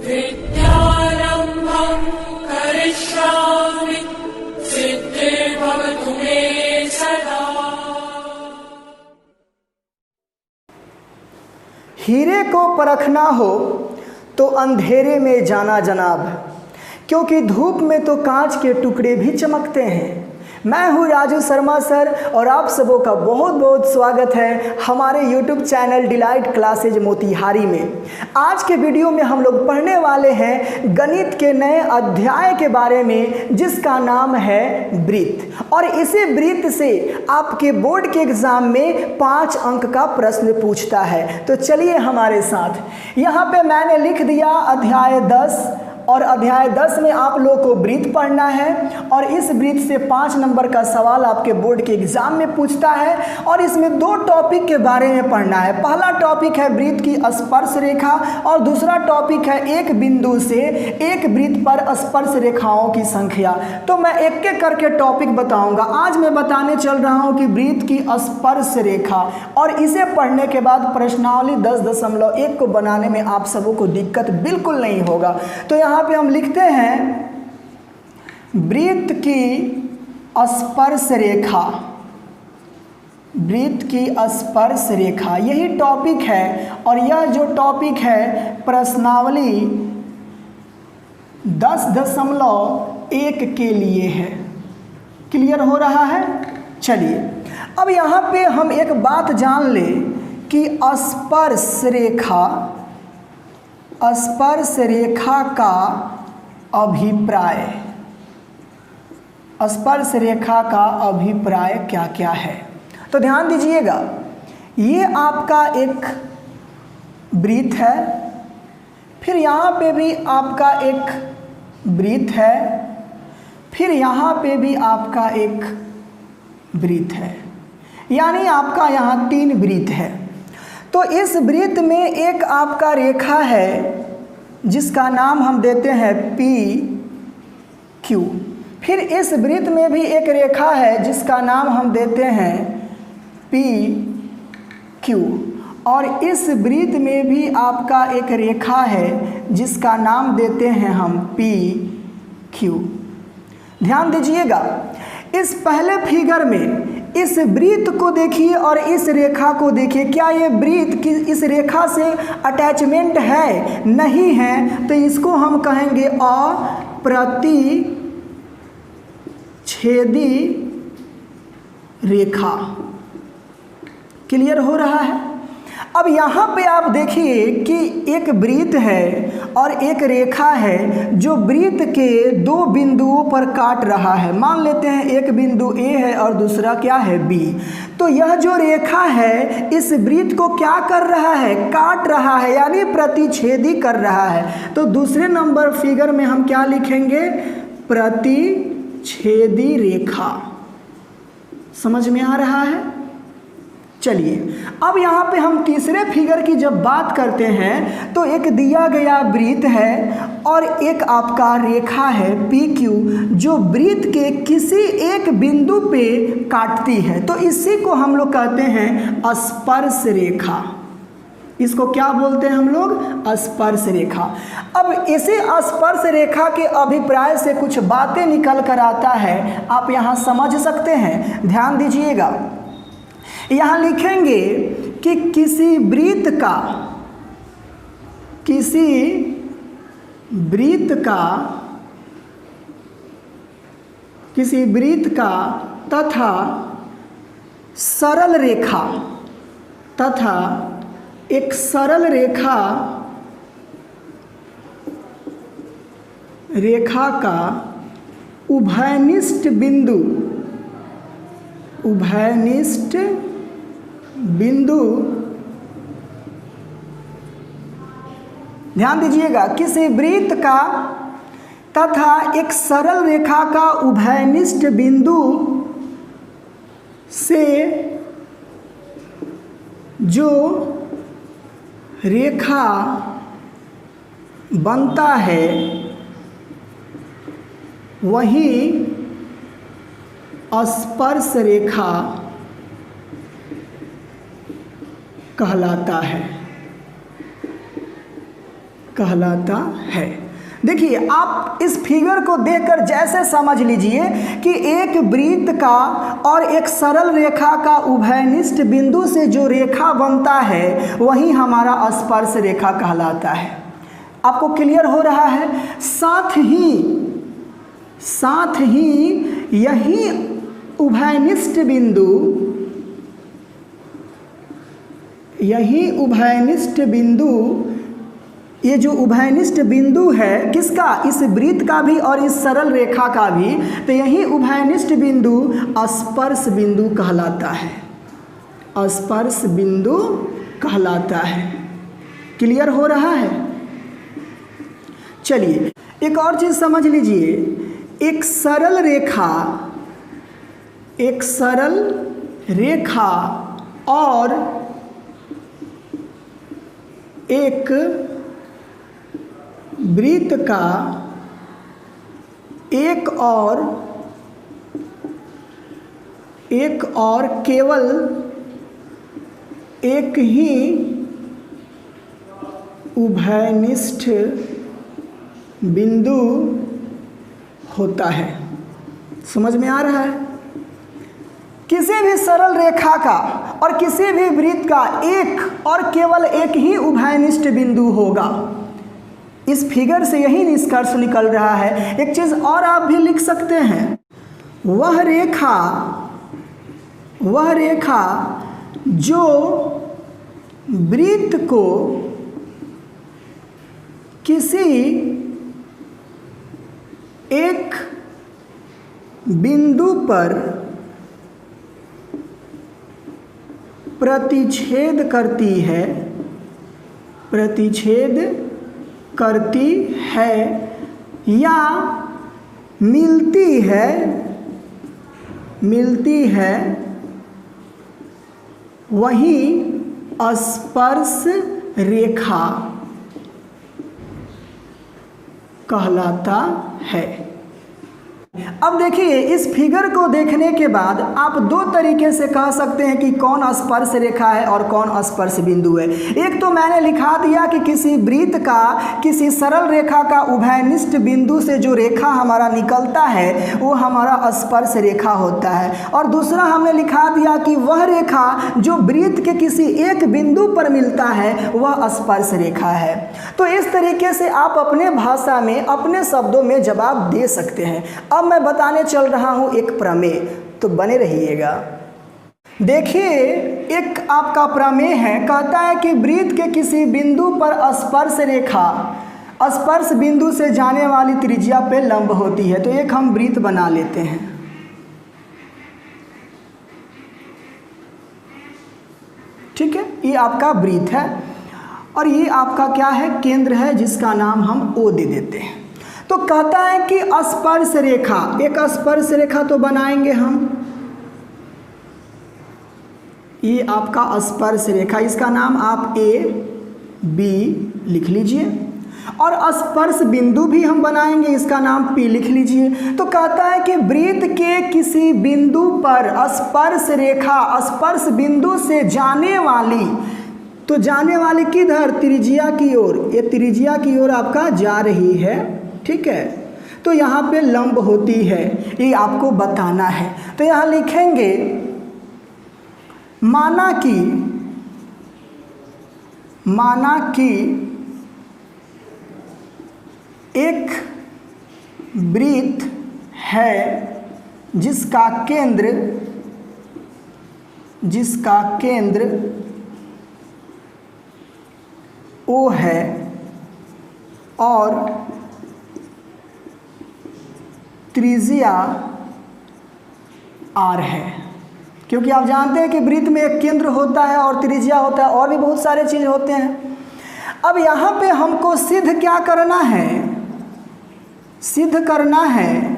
विद्यारम्भं करिष्यामि सिद्धिर्भवतु मे सदा। हीरे को परखना हो तो अंधेरे में जाना जनाब, क्योंकि धूप में तो कांच के टुकड़े भी चमकते हैं। मैं हूं राजू शर्मा सर और आप सबों का बहुत बहुत स्वागत है हमारे YouTube channel delight classes Motihari में। आज के वीडियो में हम लोग पढ़ने वाले हैं गणित के नए अध्याय के बारे में, जिसका नाम है वृत्त। और इसी वृत्त से आपके बोर्ड के एग्जाम में 5 अंक का प्रश्न पूछता है। तो चलिए हमारे साथ। यहाँ पे मैंने लिख दिया अध्याय 10, और अध्याय 10 में आप लोगों को वृत्त पढ़ना है और इस वृत्त से 5 नंबर का सवाल आपके बोर्ड के एग्जाम में पूछता है। और इसमें 2 टॉपिक के बारे में पढ़ना है। पहला टॉपिक है वृत्त की स्पर्श रेखा और दूसरा टॉपिक है एक बिंदु से एक वृत्त पर स्पर्श रेखाओं की संख्या। तो मैं एक एक करके टॉपिक बताऊंगा। आज मैं बताने चल रहा हूं कि वृत्त की स्पर्श रेखा, और इसे पढ़ने के बाद प्रश्नावली 10.1 को बनाने में आप सबों को दिक्कत बिल्कुल नहीं होगा। तो यहाँ पे हम लिखते हैं वृत्त की स्पर्श रेखा, वृत्त की स्पर्श रेखा, यही टॉपिक है। और यह जो टॉपिक है प्रश्नावली 10.1 के लिए है। क्लियर हो रहा है? चलिए अब यहाँ पे हम एक बात जान लें कि स्पर्श रेखा, स्पर्श रेखा का अभिप्राय, स्पर्श रेखा का अभिप्राय क्या क्या है। तो ध्यान दीजिएगा, ये आपका एक वृत्त है, फिर यहाँ पे भी आपका एक वृत्त है, फिर यहाँ पे भी आपका एक वृत्त है, यानी आपका यहाँ 3 वृत्त है। तो इस वृत्त में एक आपका रेखा है जिसका नाम हम देते हैं पी क्यू। फिर इस वृत्त में भी एक रेखा है जिसका नाम हम देते हैं पी क्यू। और इस वृत्त में भी आपका एक रेखा है जिसका नाम देते हैं हम पी क्यू। ध्यान दीजिएगा, इस पहले फिगर में इस वृत्त को देखिए और इस रेखा को देखिए। क्या ये वृत्त की इस रेखा से अटैचमेंट है? नहीं है। तो इसको हम कहेंगे अप्रतिच्छेदी रेखा। क्लियर हो रहा है? अब यहाँ पे आप देखिए कि एक वृत्त है और एक रेखा है जो वृत्त के 2 बिंदुओं पर काट रहा है। मान लेते हैं एक बिंदु A है और दूसरा क्या है B। तो यह जो रेखा है इस वृत्त को क्या कर रहा है? काट रहा है, यानी प्रतिच्छेदी कर रहा है। तो दूसरे नंबर फिगर में हम क्या लिखेंगे? प्रतिच्छेदी रेखा। समझ में आ रहा है? चलिए अब यहाँ पे हम तीसरे फिगर की जब बात करते हैं तो एक दिया गया वृत्त है और एक आपका रेखा है पी क्यू जो वृत्त के किसी एक बिंदु पे काटती है। तो इसी को हम लोग कहते हैं स्पर्श रेखा। इसको क्या बोलते हैं हम लोग? स्पर्श रेखा। अब इसी स्पर्श रेखा के अभिप्राय से कुछ बातें निकल कर आता है, आप यहाँ समझ सकते हैं। ध्यान दीजिएगा, यहाँ लिखेंगे कि किसी वृत्त का तथा सरल रेखा का उभयनिष्ठ बिंदु, ध्यान दीजिएगा, किसी वृत्त का तथा एक सरल रेखा का उभयनिष्ठ बिंदु से जो रेखा बनता है वही स्पर्श रेखा कहलाता है। कहलाता है। देखिए, आप इस फिगर को देखकर जैसे समझ लीजिए कि एक वृत्त का और एक सरल रेखा का उभयनिष्ठ बिंदु से जो रेखा बनता है वही हमारा स्पर्श रेखा कहलाता है। आपको क्लियर हो रहा है? साथ ही यही उभयनिष्ठ बिंदु, ये जो उभयनिष्ठ बिंदु है किसका? इस वृत्त का भी और इस सरल रेखा का भी, तो यही उभयनिष्ठ बिंदु स्पर्श बिंदु कहलाता है। स्पर्श बिंदु कहलाता है। क्लियर हो रहा है? चलिए एक और चीज समझ लीजिए। एक सरल रेखा और एक वृत्त का एक और केवल एक ही उभयनिष्ठ बिंदु होता है। समझ में आ रहा है? किसी भी सरल रेखा का और किसी भी वृत्त का एक और केवल एक ही उभयनिष्ठ बिंदु होगा। इस फिगर से यही निष्कर्ष निकल रहा है। एक चीज और आप भी लिख सकते हैं, वह रेखा जो वृत्त को किसी एक बिंदु पर प्रतिच्छेद करती है या मिलती है वही स्पर्श रेखा कहलाता है। अब देखिए, इस फिगर को देखने के बाद आप दो तरीके से कह सकते हैं कि कौन स्पर्श रेखा है और कौन स्पर्श बिंदु है। एक तो मैंने लिखा दिया कि किसी वृत्त का किसी सरल रेखा का उभयनिष्ठ बिंदु से जो रेखा हमारा निकलता है वो हमारा स्पर्श रेखा होता है, और दूसरा हमने लिखा दिया कि वह रेखा जो वृत्त के किसी एक बिंदु पर मिलता है वह स्पर्श रेखा है। तो इस तरीके से आप अपने भाषा में अपने शब्दों में जवाब दे सकते हैं। अब मैं बताने चल रहा हूं एक प्रमेय, तो बने रहिएगा। देखिए, एक आपका प्रमेय है, कहता है कि वृत्त के किसी बिंदु पर स्पर्श रेखा स्पर्श बिंदु से जाने वाली त्रिज्या पे लंब होती है। तो एक हम वृत्त बना लेते हैं। ठीक है, ये आपका वृत्त है और ये आपका क्या है? केंद्र है, जिसका नाम हम O दे देते हैं। तो कहता है कि स्पर्श रेखा, एक स्पर्श रेखा तो बनाएंगे हम। ये आपका स्पर्श रेखा, इसका नाम आप A B लिख लीजिए, और स्पर्श बिंदु भी हम बनाएंगे, इसका नाम P लिख लीजिए। तो कहता है कि वृत्त के किसी बिंदु पर स्पर्श रेखा स्पर्श बिंदु से जाने वाली, तो जाने वाली किधर? त्रिज्या की ओर। ये त्रिज्या की ओर आपका जा रही है। ठीक है, तो यहाँ पे लंब होती है, ये आपको बताना है। तो यहाँ लिखेंगे, माना कि एक वृत्त है जिसका केंद्र O है और त्रिज्या R है। क्योंकि आप जानते हैं कि वृत्त में एक केंद्र होता है और त्रिज्या होता है, और भी बहुत सारे चीज होते हैं। अब यहाँ पे हमको सिद्ध क्या करना है? सिद्ध करना है,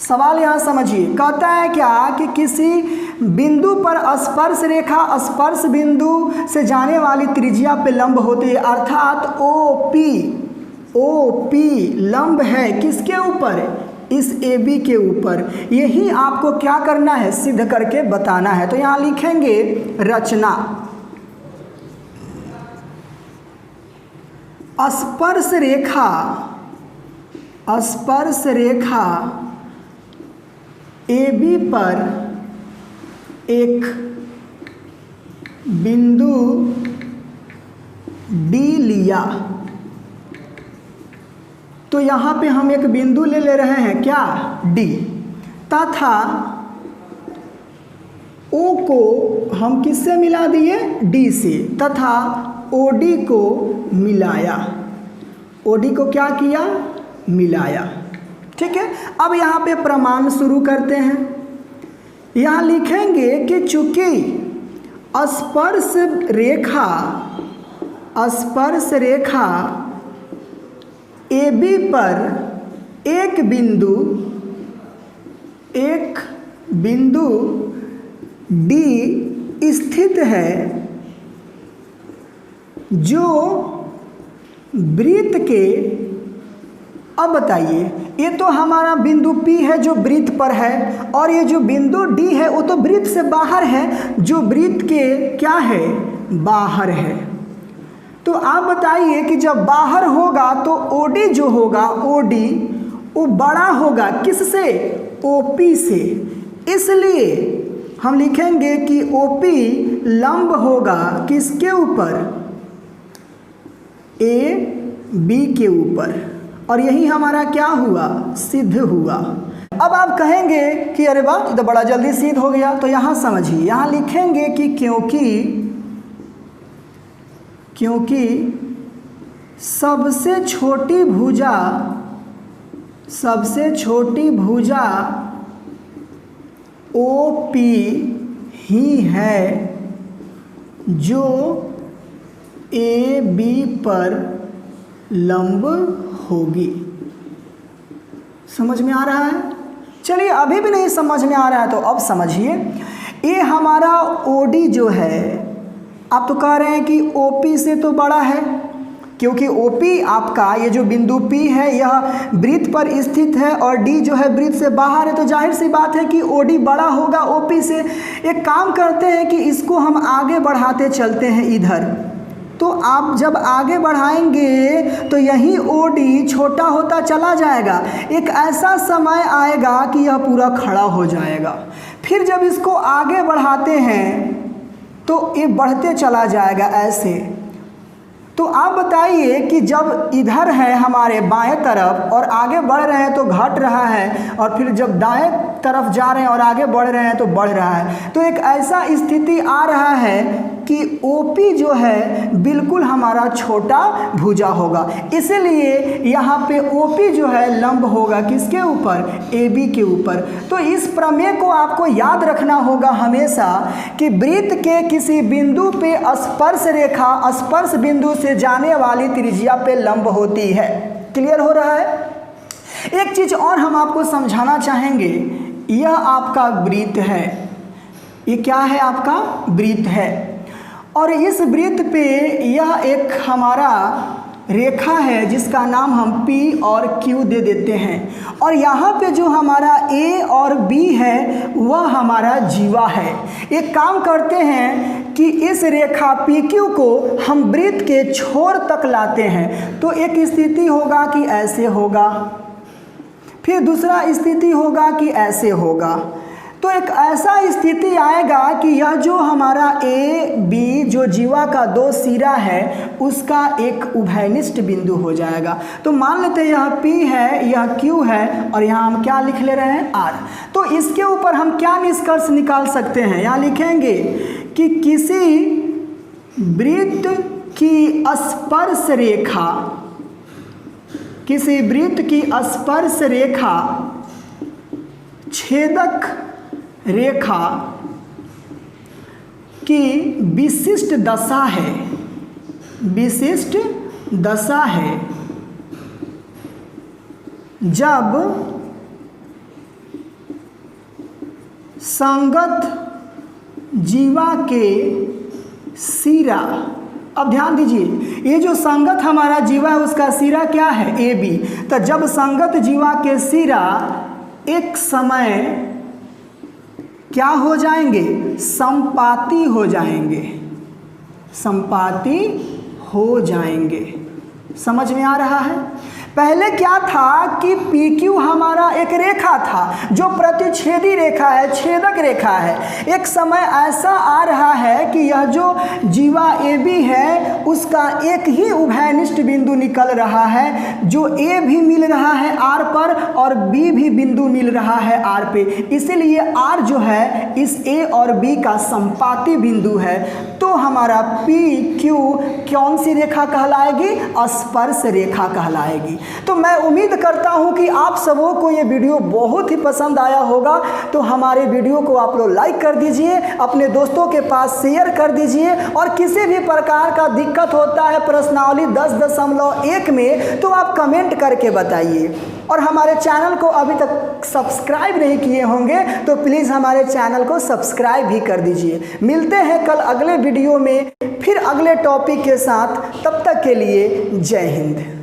सवाल यहाँ समझिए। कहता है क्या कि किसी बिंदु पर स्पर्श रेखा स्पर्श बिंदु से जाने वाली त्रिज्या पे लंब होती है, अर्थात OP लंब है किसके ऊपर? इस AB के ऊपर। यही आपको क्या करना है? सिद्ध करके बताना है। तो यहाँ लिखेंगे रचना। स्पर्श रेखा AB पर एक बिंदु D लिया, तो यहाँ पे हम एक बिंदु ले रहे हैं क्या, D, तथा O को हम किससे मिला दिए, D से, तथा OD को मिलाया, OD को क्या किया, मिलाया। ठीक है, अब यहाँ पे प्रमाण शुरू करते हैं। यहाँ लिखेंगे कि चूंकि स्पर्श रेखा AB पर एक बिंदु D स्थित है, जो वृत्त के, अब बताइए, ये तो हमारा बिंदु P है जो वृत्त पर है, और ये जो बिंदु D है वो तो वृत्त से बाहर है, जो वृत्त के क्या है, बाहर है। तो आप बताइए कि जब बाहर होगा तो OD जो होगा, OD वो बड़ा होगा किससे, OP से, इसलिए हम लिखेंगे कि OP लंब होगा किसके ऊपर, AB के ऊपर, और यही हमारा क्या हुआ, सिद्ध हुआ। अब आप कहेंगे कि अरे वाह ये तो बड़ा जल्दी सिद्ध हो गया, तो यहाँ समझिए, यहाँ लिखेंगे कि क्योंकि सबसे छोटी भुजा OP ही है जो AB पर लंब होगी। समझ में आ रहा है? चलिए, अभी भी नहीं समझ में आ रहा है तो अब समझिए। ये हमारा OD जो है, आप तो कह रहे हैं कि OP से तो बड़ा है, क्योंकि OP आपका ये जो बिंदु P है यह वृत्त पर स्थित है और D जो है वृत्त से बाहर है, तो जाहिर सी बात है कि OD बड़ा होगा OP से। एक काम करते हैं कि इसको हम आगे बढ़ाते चलते हैं इधर, तो आप जब आगे बढ़ाएंगे तो यही OD छोटा होता चला जाएगा, एक ऐसा समय आएगा कि यह पूरा खड़ा हो जाएगा। फिर जब इसको आगे बढ़ाते हैं तो ये बढ़ते चला जाएगा ऐसे। तो आप बताइए कि जब इधर है हमारे बाएं तरफ और आगे बढ़ रहे हैं तो घट रहा है, और फिर जब दाएं तरफ जा रहे हैं और आगे बढ़ रहे हैं तो बढ़ रहा है। तो एक ऐसा स्थिति आ रहा है कि OP जो है बिल्कुल हमारा छोटा भुजा होगा, इसलिए यहाँ पे OP जो है लंब होगा किसके ऊपर, AB के ऊपर। तो इस प्रमेय को आपको याद रखना होगा हमेशा कि वृत्त के किसी बिंदु पे स्पर्श रेखा स्पर्श बिंदु से जाने वाली त्रिज्या पे लंब होती है। क्लियर हो रहा है? एक चीज और हम आपको समझाना चाहेंगे, यह आपका वृत्त है, ये क्या है, आपका वृत्त है, और इस वृत्त पे यह एक हमारा रेखा है जिसका नाम हम P और Q दे देते हैं, और यहाँ पे जो हमारा A और B है वह हमारा जीवा है। एक काम करते हैं कि इस रेखा PQ को हम वृत्त के छोर तक लाते हैं, तो एक स्थिति होगा कि ऐसे होगा, फिर दूसरा स्थिति होगा कि ऐसे होगा। तो एक ऐसा स्थिति आएगा कि यह जो हमारा AB जो जीवा का दो सिरा है उसका एक उभयनिष्ठ बिंदु हो जाएगा। तो मान लेते हैं यह P है, यह Q है, और यहाँ हम क्या लिख ले रहे हैं, R। तो इसके ऊपर हम क्या निष्कर्ष निकाल सकते हैं, यहाँ लिखेंगे कि किसी वृत्त की स्पर्श रेखा छेदक रेखा की विशिष्ट दशा है जब संगत जीवा के सिरा, अब ध्यान दीजिए, ये जो संगत हमारा जीवा है उसका सिरा क्या है, AB। तो जब संगत जीवा के सिरा एक समय क्या हो जाएंगे, संपाती हो जाएंगे, समझ में आ रहा है? पहले क्या था कि PQ हमारा एक रेखा था जो प्रतिच्छेदी रेखा है, छेदक रेखा है। एक समय ऐसा आ रहा है कि यह जो जीवा AB है उसका एक ही उभयनिष्ठ बिंदु निकल रहा है, जो A भी मिल रहा है R पर और B भी बिंदु मिल रहा है R पे। इसीलिए R जो है इस A और B का संपाती बिंदु है। तो हमारा PQ कौन सी रेखा कहलाएगी? स्पर्श रेखा कहलाएगी। तो मैं उम्मीद करता हूं कि आप सबों को ये वीडियो बहुत ही पसंद आया होगा। तो हमारे वीडियो को आप लोग लाइक कर दीजिए, अपने दोस्तों के पास शेयर कर दीजिए, और किसी भी प्रकार का दिक्कत होता है प्रश्नावली 10.1 में तो आप कमेंट करके बताइए। और हमारे चैनल को अभी तक सब्सक्राइब नहीं किए होंगे तो प्लीज़ हमारे चैनल को सब्सक्राइब भी कर दीजिए। मिलते हैं कल अगले वीडियो में फिर अगले टॉपिक के साथ। तब तक के लिए जय हिंद।